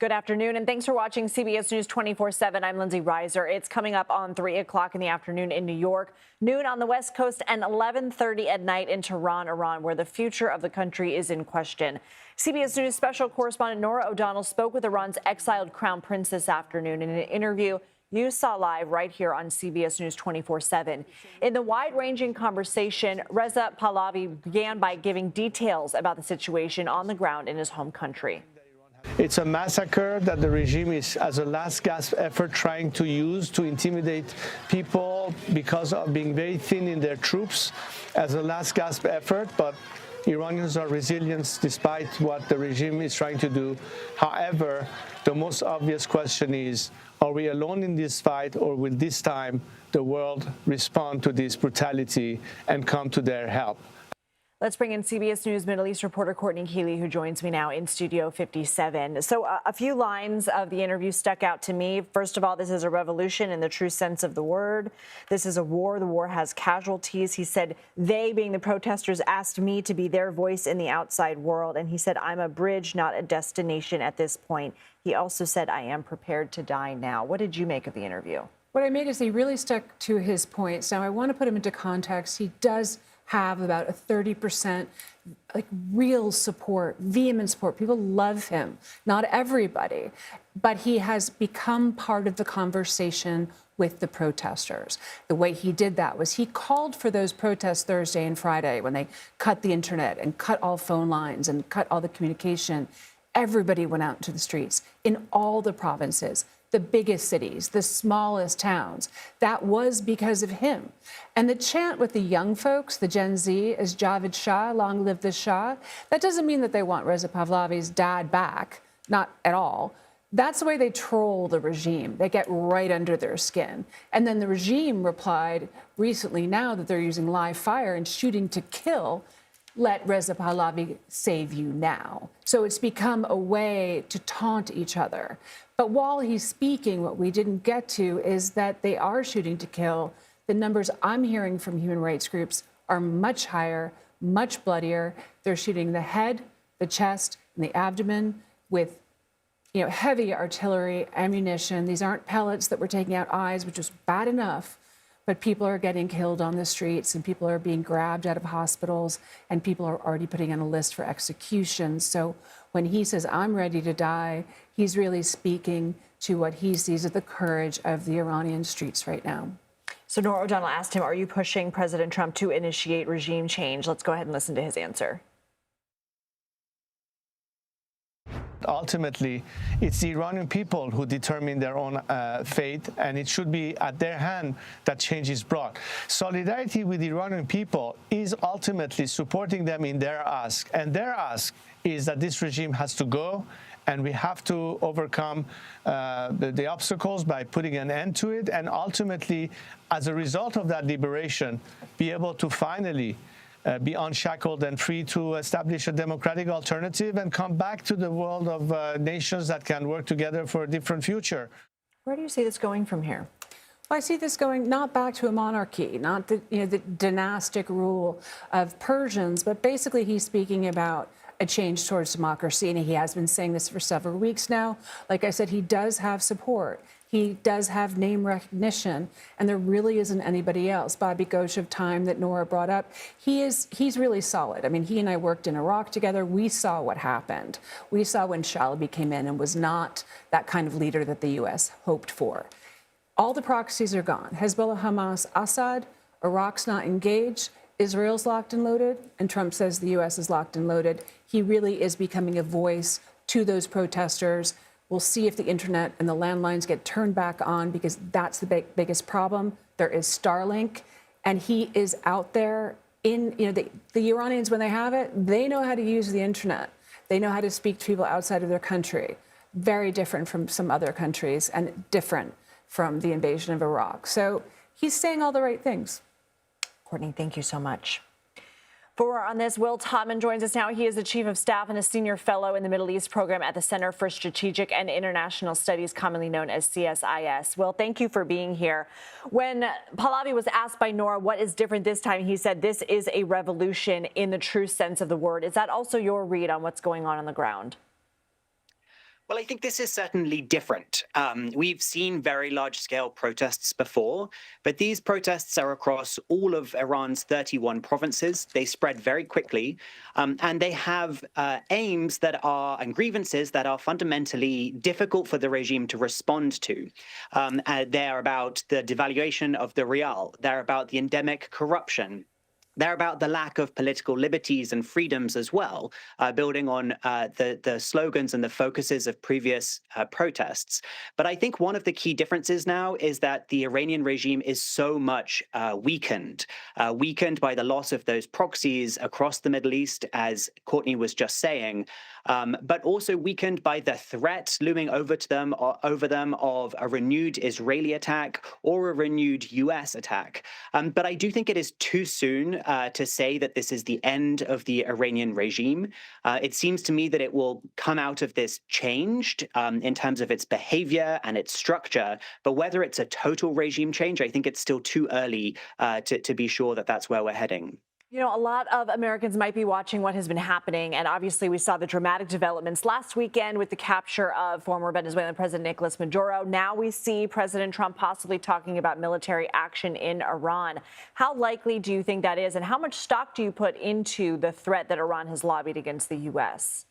Good afternoon, and thanks for watching CBS News 24/7. I'm Lindsay Reiser. It's coming up on 3 o'clock in the afternoon in New York, noon on the West Coast, and 11:30 at night in Tehran, Iran, where the future of the country is in question. CBS News special correspondent Norah O'Donnell spoke with Iran's exiled crown prince this afternoon in an interview you saw live right here on CBS News 24/7. In the wide-ranging conversation, Reza Pahlavi began by giving details about the situation on the ground in his home country. It's a massacre that the regime is, as a last gasp effort, trying to use to intimidate people because of being very thin in their troops, as a last gasp effort. But Iranians are resilient despite what the regime is trying to do. However, the most obvious question is, are we alone in this fight, or will this time the world respond to this brutality and come to their help? Let's bring in CBS News Middle East reporter Courtney Kealy, who joins me now in Studio 57. So a few lines of the interview stuck out to me. First of all, this is a revolution in the true sense of the word. This is a war. The war has casualties. He said they, being the protesters, asked me to be their voice in the outside world. And he said, I'm a bridge, not a destination at this point. He also said, I am prepared to die now. What did you make of the interview? What I made is he really stuck to his points. Now, I want to put him into context. He does have about a 30% real support, vehement support. People love him. Not everybody, but he has become part of the conversation with the protesters. The way he did that was he called for those protests Thursday and Friday when they cut the internet and cut all phone lines and cut all the communication. Everybody went out into the streets in all the provinces, the biggest cities, the smallest towns. That was because of him. And the chant with the young folks, the Gen Z, is Javed Shah, long live the Shah. That doesn't mean that they want Reza Pahlavi's dad back, not at all. That's the way they troll the regime. They get right under their skin. And then the regime replied recently now that they're using live fire and shooting to kill. Let Reza Pahlavi save you now. So it's become a way to taunt each other. But while he's speaking, what we didn't get to is that they are shooting to kill. The numbers I'm hearing from human rights groups are much higher, much bloodier. They're shooting the head, the chest, and the abdomen with heavy artillery ammunition. These aren't pellets that were taking out eyes, which is bad enough. But people are getting killed on the streets, and people are being grabbed out of hospitals, and people are already putting on a list for execution. So when he says, I'm ready to die, he's really speaking to what he sees as the courage of the Iranian streets right now. So Norah O'Donnell asked him, are you pushing President Trump to initiate regime change? Let's go ahead and listen to his answer. Ultimately, it's the Iranian people who determine their own fate, and it should be at their hand that change is brought. Solidarity with the Iranian people is ultimately supporting them in their ask, and their ask is that this regime has to go, and we have to overcome the obstacles by putting an end to it, and ultimately, as a result of that liberation, be able to finally be unshackled and free to establish a democratic alternative and come back to the world of nations that can work together for a different future. Where do you see this going from here? Well, I see this going not back to a monarchy, not the dynastic rule of Persians, but basically he's speaking about a change towards democracy, and he has been saying this for several weeks now. Like I said, he does have support. He does have name recognition, and there really isn't anybody else. Bobby Ghosh of Time that Norah brought up, he's really solid. I mean, he and I worked in Iraq together. We saw what happened. We saw when Shalabi came in and was not that kind of leader that the U.S. hoped for. All the proxies are gone. Hezbollah, Hamas, Assad, Iraq's not engaged. Israel's locked and loaded, and Trump says the U.S. is locked and loaded. He really is becoming a voice to those protesters. We'll see if the internet and the landlines get turned back on, because that's the biggest problem. There is Starlink, and he is out there in, the Iranians, when they have it, they know how to use the internet. They know how to speak to people outside of their country. Very different from some other countries and different from the invasion of Iraq. So he's saying all the right things. Courtney, thank you so much. For more on this, Will Todman joins us now. He is the Chief of Staff and a Senior Fellow in the Middle East Program at the Center for Strategic and International Studies, commonly known as CSIS. Will, thank you for being here. When Pahlavi was asked by Norah what is different this time, he said this is a revolution in the true sense of the word. Is that also your read on what's going on the ground? Well, I think this is certainly different. We've seen very large-scale protests before, but these protests are across all of Iran's 31 provinces. They spread very quickly, and they have aims that are, and grievances that are fundamentally difficult for the regime to respond to. They're about the devaluation of the rial. They're about the endemic corruption. They're about the lack of political liberties and freedoms as well, building on the slogans and the focuses of previous protests. But I think one of the key differences now is that the Iranian regime is so much weakened by the loss of those proxies across the Middle East, as Courtney was just saying, but also weakened by the threat looming over them of a renewed Israeli attack or a renewed US attack. But I do think it is too soon to say that this is the end of the Iranian regime. It seems to me that it will come out of this changed in terms of its behavior and its structure. But whether it's a total regime change, I think it's still too early to be sure that that's where we're heading. You know, a lot of Americans might be watching what has been happening, and obviously we saw the dramatic developments last weekend with the capture of former Venezuelan President Nicolas Maduro. Now we see President Trump possibly talking about military action in Iran. How likely do you think that is, and how much stock do you put into the threat that Iran has lobbied against the U.S.?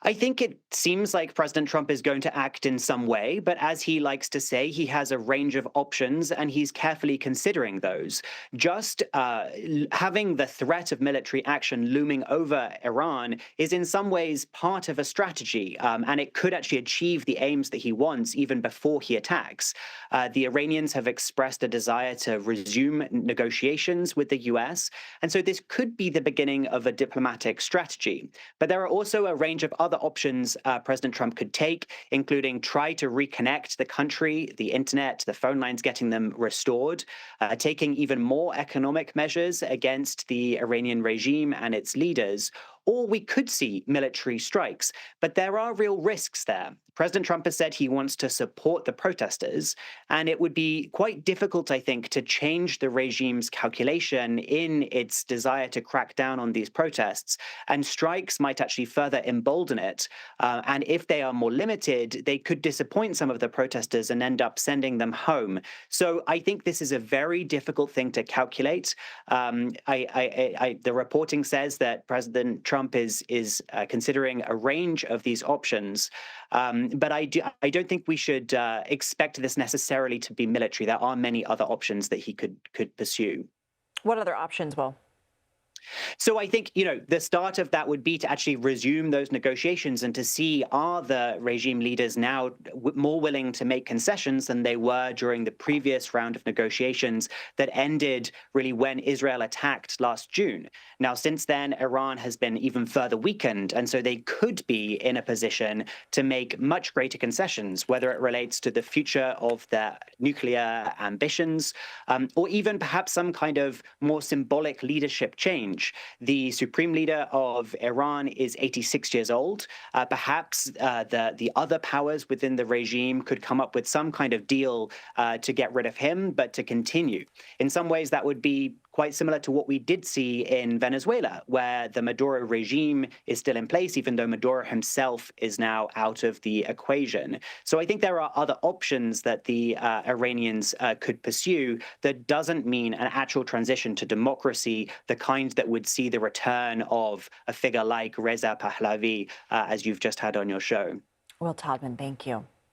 I think it seems like President Trump is going to act in some way, but as he likes to say, he has a range of options and he's carefully considering those. Just having the threat of military action looming over Iran is in some ways part of a strategy, and it could actually achieve the aims that he wants even before he attacks. The Iranians have expressed a desire to resume negotiations with the US, and so this could be the beginning of a diplomatic strategy. But there are also a range of other options President Trump could take, including try to reconnect the country, the internet, the phone lines, getting them restored, taking even more economic measures against the Iranian regime and its leaders. Or we could see military strikes. But there are real risks there. President Trump has said he wants to support the protesters, and it would be quite difficult, I think, to change the regime's calculation in its desire to crack down on these protests. And strikes might actually further embolden it. And if they are more limited, they could disappoint some of the protesters and end up sending them home. So I think this is a very difficult thing to calculate. The reporting says that President Trump is considering a range of these options. But I don't think we should expect this necessarily to be military. There are many other options that he could pursue. What other options, Will? So I think, the start of that would be to actually resume those negotiations and to see, are the regime leaders now more willing to make concessions than they were during the previous round of negotiations that ended really when Israel attacked last June. Now, since then, Iran has been even further weakened, and so they could be in a position to make much greater concessions, whether it relates to the future of their nuclear ambitions, or even perhaps some kind of more symbolic leadership change. The supreme leader of Iran is 86 years old. Perhaps the other powers within the regime could come up with some kind of deal to get rid of him, but to continue. In some ways, that would be quite similar to what we did see in Venezuela, where the Maduro regime is still in place, even though Maduro himself is now out of the equation. So I think there are other options that the Iranians could pursue that doesn't mean an actual transition to democracy, the kind that would see the return of a figure like Reza Pahlavi, as you've just had on your show. Will Todman, thank you.